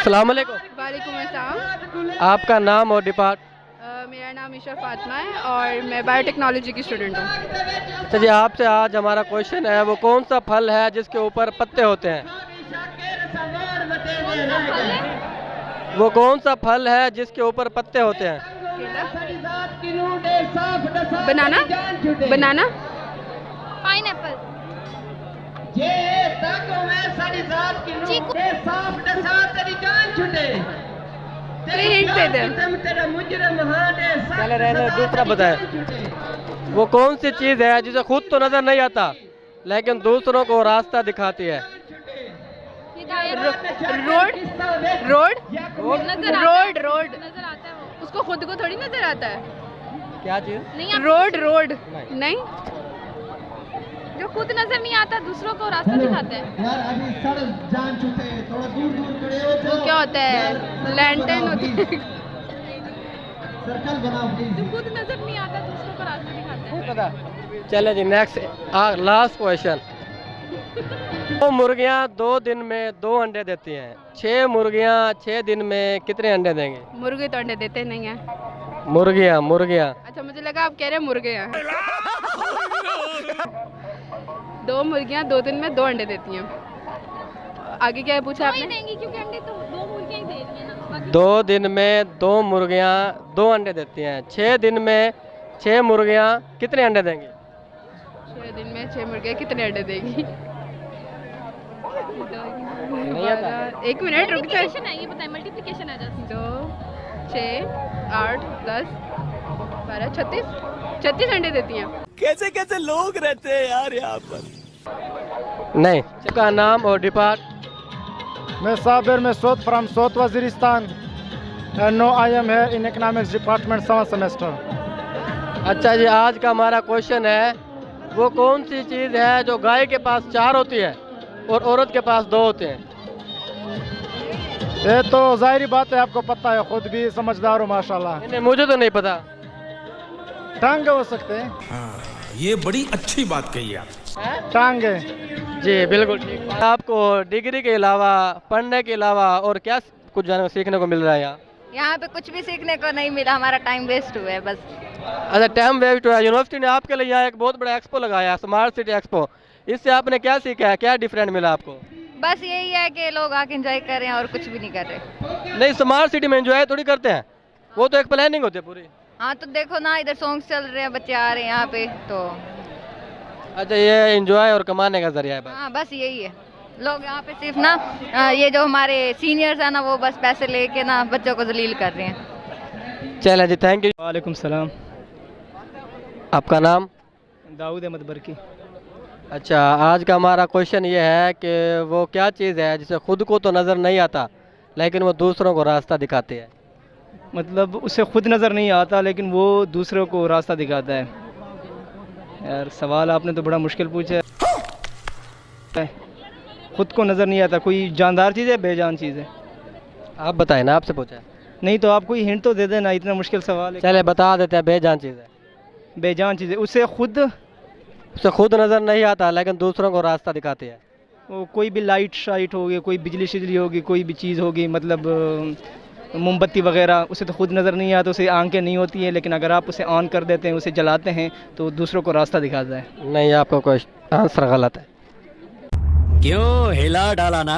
अस्सलाम वालेकुम। वालेकुम अस्सलाम। आपका नाम और डिपार्ट? मेरा नाम ईशा फातिमा है और मैं बायोटेक्नोलॉजी की स्टूडेंट हूँ। चलिए आपसे आज हमारा क्वेश्चन है, वो कौन सा फल है जिसके ऊपर पत्ते होते हैं? वो कौन सा फल है जिसके ऊपर पत्ते होते हैं? बनाना, बनाना, पाइनएप्पल, हिंट दे दे। चले रहने, दूसरा बताएं। वो कौन सी चीज़ है जिसे खुद तो नजर नहीं आता लेकिन दूसरों को रास्ता दिखाती है? रोड, रोड, रोड, रोड नजर आता है वो। उसको खुद को थोड़ी नजर आता है। क्या चीज़? नहीं रोड, रोड नहीं, जो खुद नजर नहीं आता दूसरों को रास्ता दिखाता है। वो क्या होता है? लैंटर्न होती है। जो खुद नजर नहीं आता दूसरों को रास्ता दिखाता है। पता। चले जी नेक्स्ट, लास्ट क्वेश्चन। 2 मुर्गियाँ 2 दिन में 2 अंडे देती हैं। 6 मुर्गियाँ 6 दिन में कितने अंडे देंगे? मुर्गे तो अंडे देते नहीं है। मुर्गियाँ, मुर्गियाँ। अच्छा, मुझे लगा आप कह रहे हैं मुर्गे हैं। 2 मुर्गियाँ 2 दिन में 2 अंडे देती हैं। आगे क्या पूछा नहीं आपने? देंगी क्योंकि अंडे तो 2 मुर्गियां ही दे रही हैं ना। बाकी 2 दिन में 2 मुर्गियाँ 2 अंडे देती हैं। 6 दिन में 6 मुर्गियाँ कितने अंडे देंगी? 6 दिन में 6 मुर्गियाँ कितने अंडे देगी? नहीं आता। 1 मिनट रुक जाए। मल्टीप्लिकेशन है, ये बताएं मल्टीप्लिकेशन है जस्ट। 2, 6, 8, 10, 12, 36, 36 अंडे देती हैं। कैसे कैसे लोग रहते हैं यार यहाँ पर। नहीं। इसका नाम और डिपार्ट? मैं Sabir Masood from South Waziristan and now I am here in economics department 7th semester। अच्छा जी, आज का हमारा क्वेश्चन है, वो कौन सी चीज़ है जो गाय के पास 4 होती है और औरत के पास 2 होते हैं? ये तो जाहिर बात है, आपको पता है, खुद भी समझदार हो माशाल्लाह। नहीं, मुझे तो नहीं पता। टांगे हो सकते हैं। हाँ, ये बड़ी अच्छी बात कही आप। टांगे। जी बिल्कुल ठीक। आपको डिग्री के अलावा, पढ़ने के अलावा और क्या कुछ जाने सीखने को मिल रहा है यहाँ? यहाँ पे कुछ भी सीखने को नहीं मिला, हमारा टाइम वेस्ट हुआ है बस। अच्छा, टाइम वेस्ट हुआ है। यूनिवर्सिटी ने आपके लिए यहाँ एक बहुत बड़ा एक्सपो लगाया है, स्मार्ट सिटी एक्सपो। इससे आपने क्या सीखा है, क्या डिफरेंट मिला आपको? बस यही है कि लोग आके एंजॉय कर रहे हैं और कुछ भी नहीं कर रहे। नहीं, स्मार्ट सिटी में एंजॉय थोड़ी करते हैं, वो तो एक प्लानिंग होती है पूरी। हाँ तो देखो ना, इधर सॉन्ग्स चल रहे हैं, बच्चे आ रहे हैं यहाँ पे तो। अच्छा, ये एंजॉय और कमाने का जरिया है बस। हाँ बस यही है। लोग यहाँ पे सिर्फ ना ये जो हमारे सीनियर्स हैं ना, वो बस पैसे लेके ना बच्चों को जलील कर रहे हैं। चले जी, थैंक यू। वालेकुम सलाम। आपका नाम? दाऊद अहमद बरकी। अच्छा, आज का हमारा क्वेश्चन ये है कि वो क्या चीज़ है जिसे खुद को तो नज़र नहीं आता लेकिन वो दूसरों को रास्ता दिखाती है? मतलब उसे खुद नज़र नहीं आता लेकिन वो दूसरों को रास्ता दिखाता है। यार सवाल आपने तो बड़ा मुश्किल पूछा है। खुद को नज़र नहीं आता, कोई जानदार चीज़ है, बेजान चीज़ है? आप बताएं ना, आपसे पूछा है। नहीं तो आप कोई हिंट तो दे देना, इतना मुश्किल सवाल है। चले बता देते हैं, बेजान चीज़ है। बेजान चीज़ है, उसे खुद नज़र नहीं आता लेकिन दूसरों को रास्ता दिखाती है। वो कोई भी लाइट शाइट होगी, कोई बिजली शिजली होगी, कोई भी चीज़ होगी, मतलब मोमबत्ती वगैरह, उसे तो खुद नज़र नहीं आता, उसे आंखें नहीं होती हैं, लेकिन अगर आप उसे ऑन कर देते हैं, उसे जलाते हैं तो दूसरों को रास्ता दिखाता है। नहीं, आपका क्वेश्चन आंसर गलत है। क्यों हिला डाला ना।